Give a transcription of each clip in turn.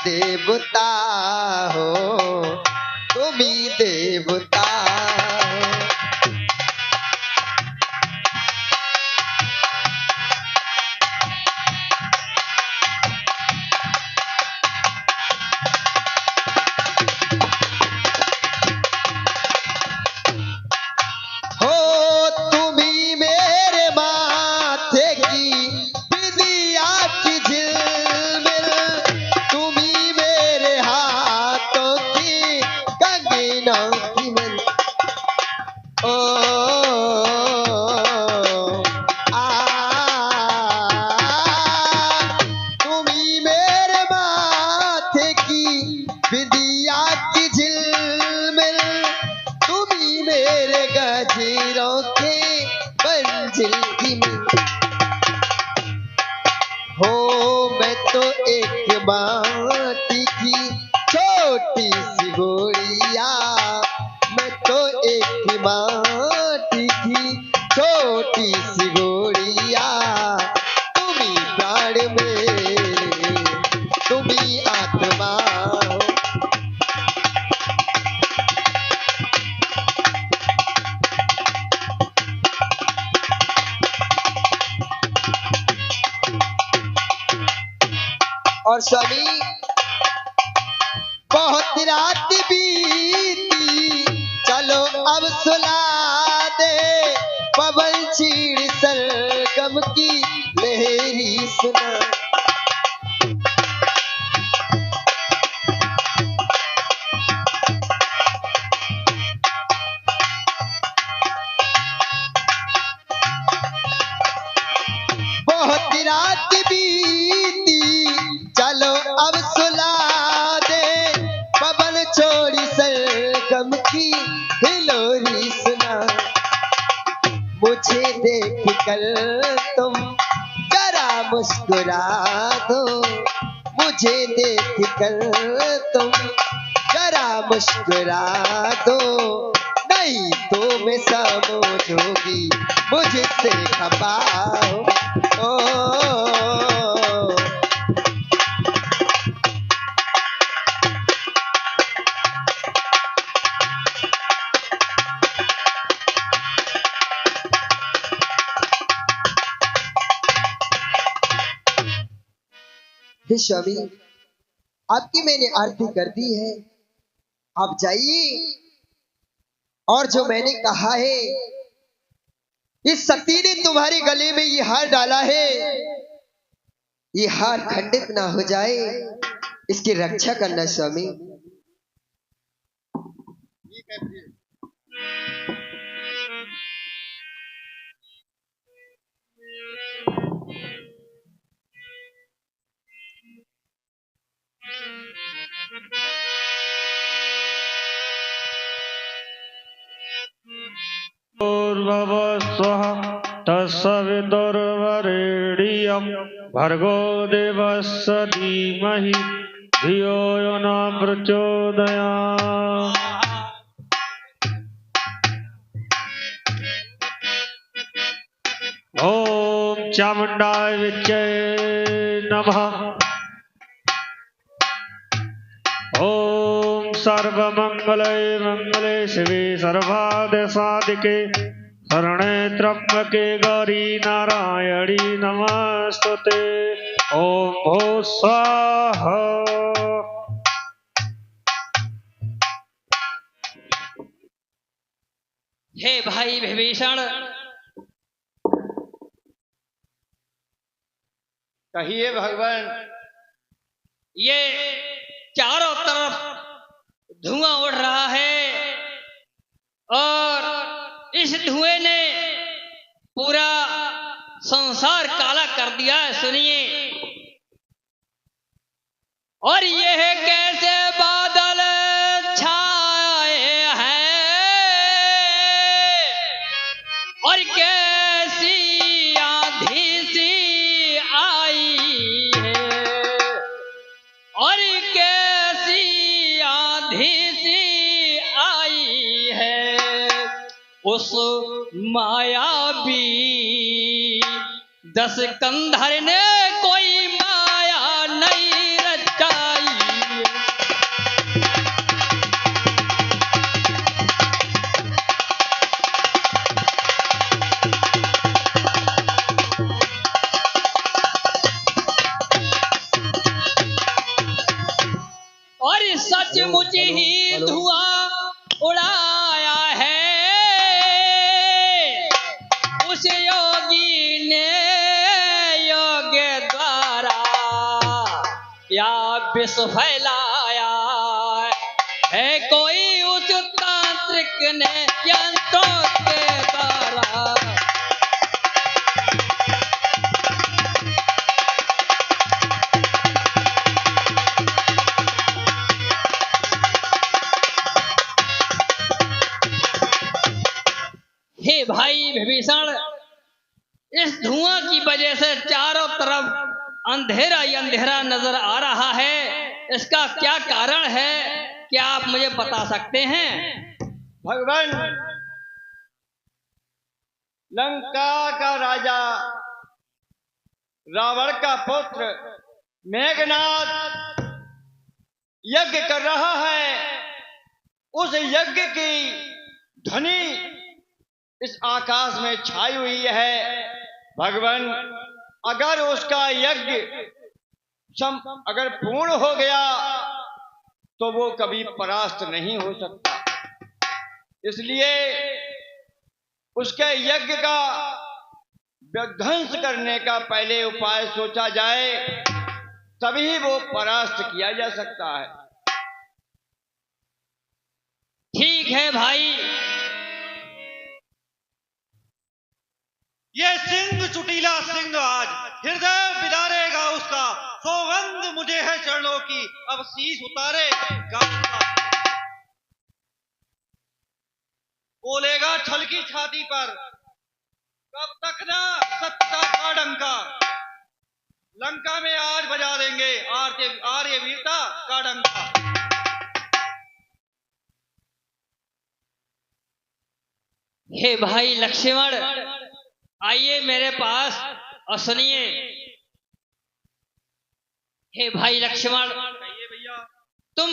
देवता हो, तुम ही देवता हो। माटी की छोटी सी गोड़िया, मैं तो एक माटी की छोटी सी गोड़िया, तुम्ही प्राण मेरे, तुम्ही आत्मा हो। और स्वामी बहुत रात बीती, चलो अब सुला दे, पवन चीड़ सरगम की लहरी सुना। बहुत रात बीती, चलो अब सुला दे, पवन छोड़ी सरगम की हिलोरी सुना। मुझे देख कर तुम जरा मुस्कुरा दो, मुझे देख कर तुम जरा मुस्कुरा दो, नहीं तो मैं समझूंगी मुझसे खफा हो। हे स्वामी, आपकी मैंने आरती कर दी है, आप जाइए। और जो मैंने कहा है, इस शक्ति ने तुम्हारे गले में ये हार डाला है, ये हार खंडित ना हो जाए, इसकी रक्षा करना स्वामी। भूर्भुवस्सुः तत्सवितुर्वरेण्यं भर्गो देवस्य धीमहि धियो यो न प्रचोदयात्। ओम चामुंडाय विच्चे नमः। ओम सर्वमंगले मंगले शिवे सर्वार्धसाधिके शरणे त्र्यंबके गौरी नारायणी नमस्तुते। ओम भूः स्वाहा। हे भाई विभीषण, कहिए भगवान। ये चारों तरफ धुआं उड़ रहा है और इस धुएं ने पूरा संसार काला कर दिया है। सुनिए, और यह कैसे बादल छाए हैं और कैसी आंधी सी आई है और कैसी आंधी सी आई है। उस मायावी दस कंधर ने कोई माया नहीं रचाई और सचमुच ही धुआं उड़ाया है उस योगी ने योग द्वारा, या विष फैलाया है कोई उस तांत्रिक ने यंत्रों के द्वारा। हे भाई विभीषण, इस धुआं की वजह से चारों तरफ अंधेरा ही अंधेरा नजर आ रहा है। इसका क्या कारण है, क्या आप मुझे बता सकते हैं? भगवान, लंका का राजा रावण का पुत्र मेघनाद यज्ञ कर रहा है। उस यज्ञ की ध्वनि इस आकाश में छाई हुई है। भगवान, अगर उसका यज्ञ अगर पूर्ण हो गया तो वो कभी परास्त नहीं हो सकता। इसलिए उसके यज्ञ का विध्वंस करने का पहले उपाय सोचा जाए, तभी वो परास्त किया जा सकता है। ठीक है भाई। ये सिंह चुटीला सिंह आज हृदय बिदारेगा उसका, सौगंध मुझे है चरणों की, अब शीश उतारेगा उसका। बोलेगा छल की छाती पर, कब तक ना सत्ता का डंका, लंका में आज बजा देंगे आर्य वीरता का डंका। हे भाई लक्ष्मण, आइए मेरे पास और सुनिए। हे भाई लक्ष्मण, भैया, तुम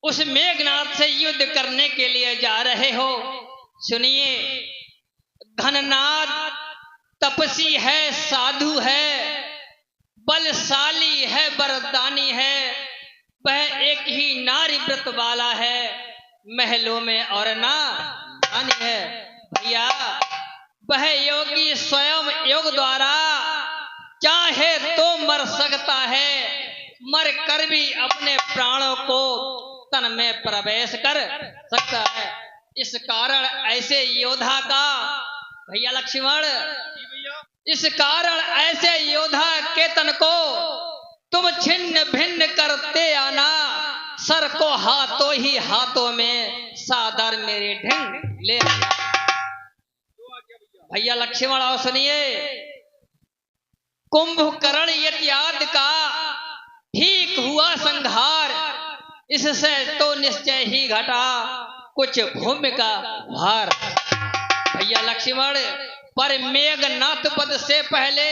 उस मेघनाथ से युद्ध करने के लिए जा रहे हो। सुनिए, धननाद तपसी है, साधु है, बलशाली है, वरदानी है। वह एक ही नारी व्रत वाला है, महलों में और ना रानी है। भैया, वह योगी स्वयं योग द्वारा चाहे तो मर सकता है, मर कर भी अपने प्राणों को तन में प्रवेश कर सकता है। इस कारण ऐसे योद्धा का, भैया लक्ष्मण, इस कारण ऐसे योद्धा के तन को तुम छिन्न भिन्न करते आना, सर को हाथों ही हाथों में सादर मेरे ढंग ले आना। भैया लक्ष्मण आओ सुनिए, कुंभकर्ण इत्यादि का ठीक हुआ संहार, इससे तो निश्चय ही घटा कुछ भूमि का भार। भैया लक्ष्मण, पर मेघनाथ पद से पहले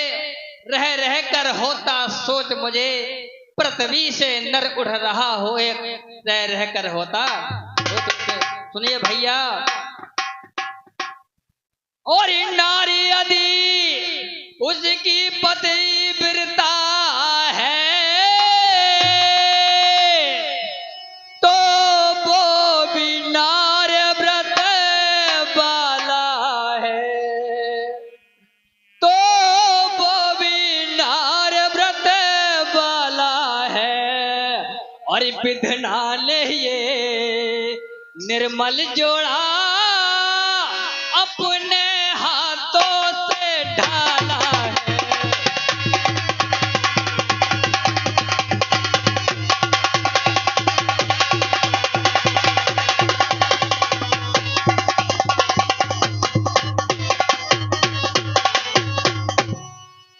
रह रह कर होता सोच मुझे, पृथ्वी से नर उठ रहा हो एक रह रह कर होता। सुनिए भैया, और नारी यदि उसकी पति बिरता है तो वो भी नार व्रत वाला है, तो वो भी नार व्रत वाला है। और विधना ने ये निर्मल जोड़ा अपने हाथों से ढाला है।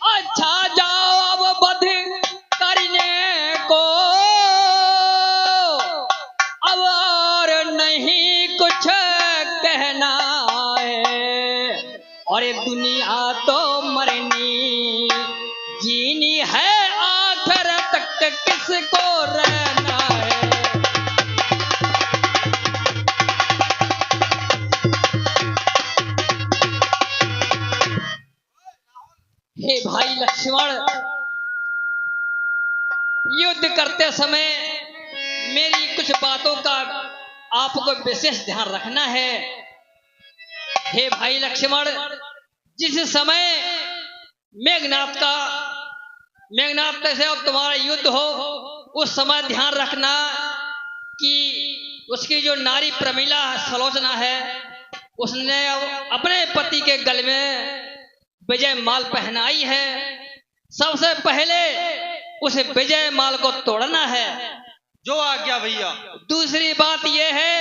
अच्छा जाओ अब वध करने को, अब और नहीं कुछ कहना है। और ये दुनिया तो मरनी जीनी है, आखिर तक किसको रहना है। हे भाई लक्ष्मण, युद्ध करते समय मेरी कुछ बातों का आपको विशेष ध्यान रखना है। हे भाई लक्ष्मण, जिस समय मेघनाथ से अब तुम्हारा युद्ध हो, उस समय ध्यान रखना कि उसकी जो नारी प्रमिला सलोचना है, उसने अपने पति के गले में विजय माल पहनाई है। सबसे पहले उस विजय माल को तोड़ना है। जो आज्ञा भैया। दूसरी बात यह है,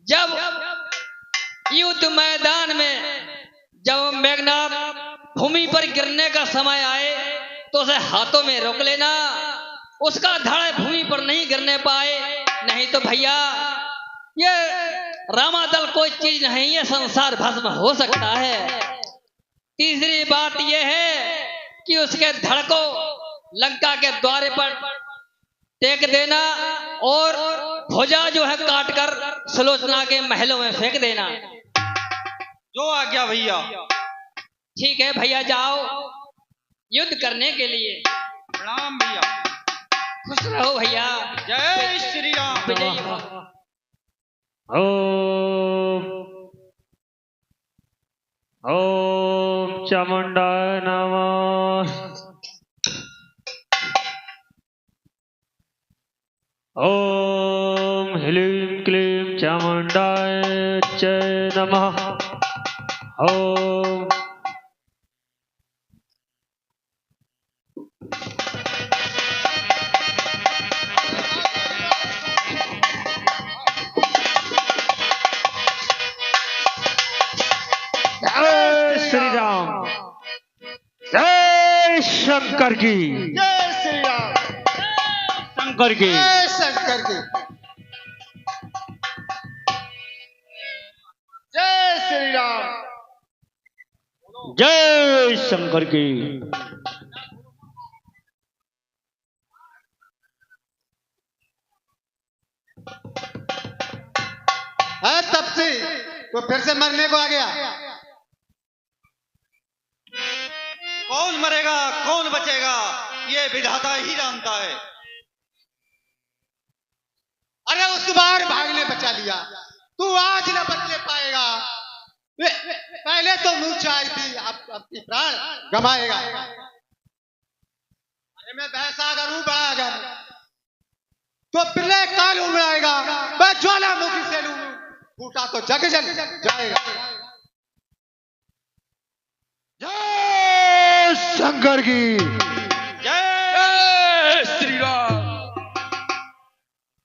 जब युद्ध मैदान में जब मेघनाथ भूमि पर गिरने का समय आए तो उसे हाथों में रोक लेना, उसका धड़ भूमि पर नहीं गिरने पाए, नहीं तो भैया ये रामादल कोई चीज नहीं है, संसार भस्म हो सकता है। तीसरी बात यह है कि उसके धड़ को लंका के द्वार पर टेक देना और भुजा जो है काट कर सुलोचना के महलों में फेंक देना। जो आज्ञा भैया। ठीक है भैया, जाओ युद्ध करने के लिए। प्रणाम भैया। खुश रहो भैया। जय श्री राम। विजयी हो। ओम चामुंडाय नमः। ओम ह्लीं क्लीं चामुंडाय च नमः। ओम जय श्री राम। जय शंकर की। जय श्री राम। शंकर की। जय शंकर की। जय श्री राम। जय शंकर की। तब से तो फिर से मरने को आ गया। कौन मरेगा कौन बचेगा ये विधाता ही जानता है। अरे उस बार भागने बचा लिया, तू आज न बचने पाएगा। पहले तो मूर्छा आई थी, अब अपनी प्राण गमाएगा। अरे मैं भैंसा करूं बड़ा अगर तो प्रलय काल उमड़ाएगा। मैं ज्वालामुखी से लूं, फूटा तो जग जग जाएगा। जय शंकर की। जय श्री राम।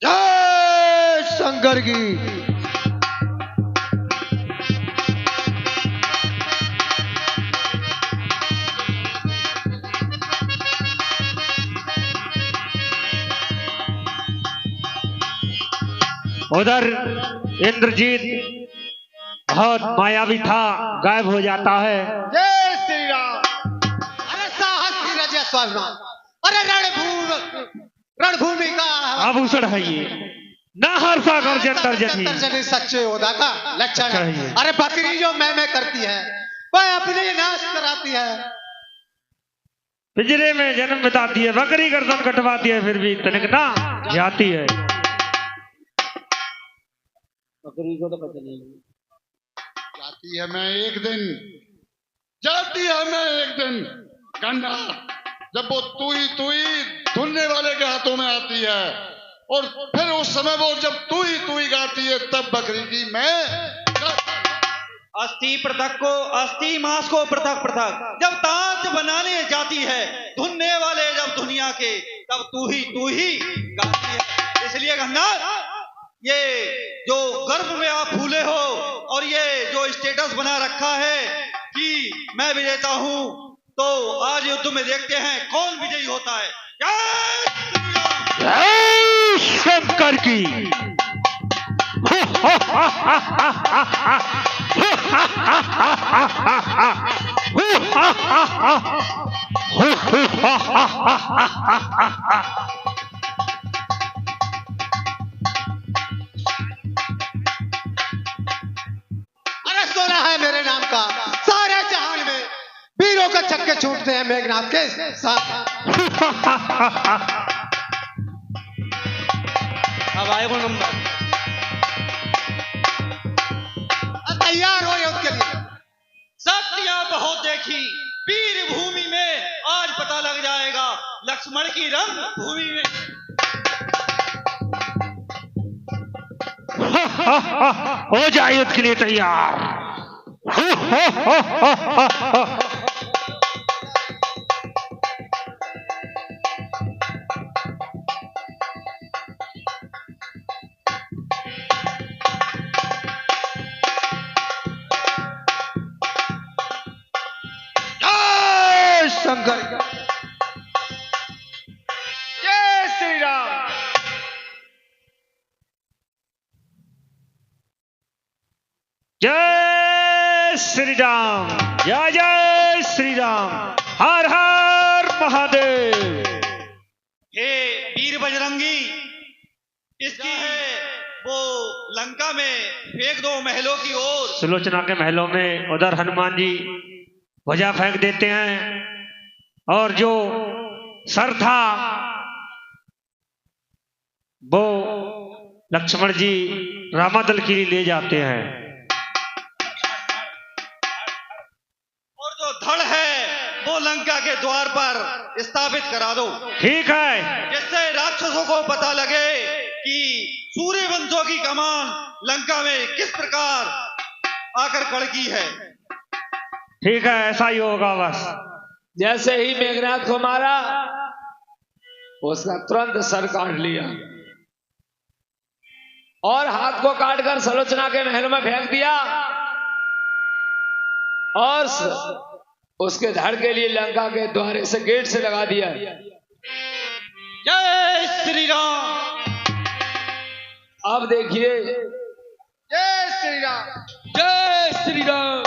जय शंकर की। उधर इंद्रजीत बहुत मायावी था, गायब हो जाता है। जय श्री राम। अरे साहस की रजय स्वर्ण, अरे रणभूमि का आभूषण है ये, न हर्षा गर्जन तर्जनी। सच्चे होदा का लक्षण है। अरे बकरी जो मैं करती है वह अपने नाश कराती है। पिंजरे में जन्म बिताती है, बकरी गर्दन कटवाती है, फिर भी तनिक ना जाती है। बकरी को तो पता नहीं। जाती है मैं एक दिन, जाती है मैं एक दिन गंगा, जब वो तुई धुलने वाले के हाथों में आती है, और फिर उस समय वो जब तुई गाती है, तब बकरी की मैं अस्थि मांस को पृथक जब ताज बनाने जाती है, धुनने वाले जब दुनिया के, तब तू ही गाती है। इसलिए गंगा, ये जो गर्भ में आप फूले हो और ये जो स्टेटस बना रखा है कि मैं विजेता हूं, तो आज युद्ध में देखते हैं कौन विजयी होता है। जय शंकर की। अरे सोना है मेरे नाम का, सारे जहान में वीरों के छक्के छूटते हैं मेघनाथ के साथ। अब आएगा नंबर। तैयार हो युद्ध के लिए। शक्तियां बहुत देखी वीर भूमि में, आज पता लग जाएगा लक्ष्मण की रंग भूमि में। हो जाए युद्ध के लिए तैयार। जय शंकर, जय श्री राम। जय श्री राम, जय जय श्री राम, हर हर महादेव। हे वीर बजरंगी, इसकी है वो लंका में फेंक दो महलों की ओर। सुलोचना के महलों में उधर हनुमान जी ध्वजा फेंक देते हैं और जो सर था वो लक्ष्मण जी रामादल के लिए ले जाते हैं। और जो धड़ है वो लंका के द्वार पर स्थापित करा दो। ठीक है। जिससे राक्षसों को पता लगे कि सूर्य वंशों की कमान लंका में किस प्रकार आकर कड़की है। ठीक है, ऐसा ही होगा बस। जैसे ही मेघनाथ को मारा, उसका तुरंत सर काट लिया और हाथ को काटकर सुलोचना के महल में फेंक दिया और उसके धड़ के लिए लंका के द्वारे से गेट से लगा दिया। जय श्री राम। अब देखिए, जय श्री राम। जय श्री राम।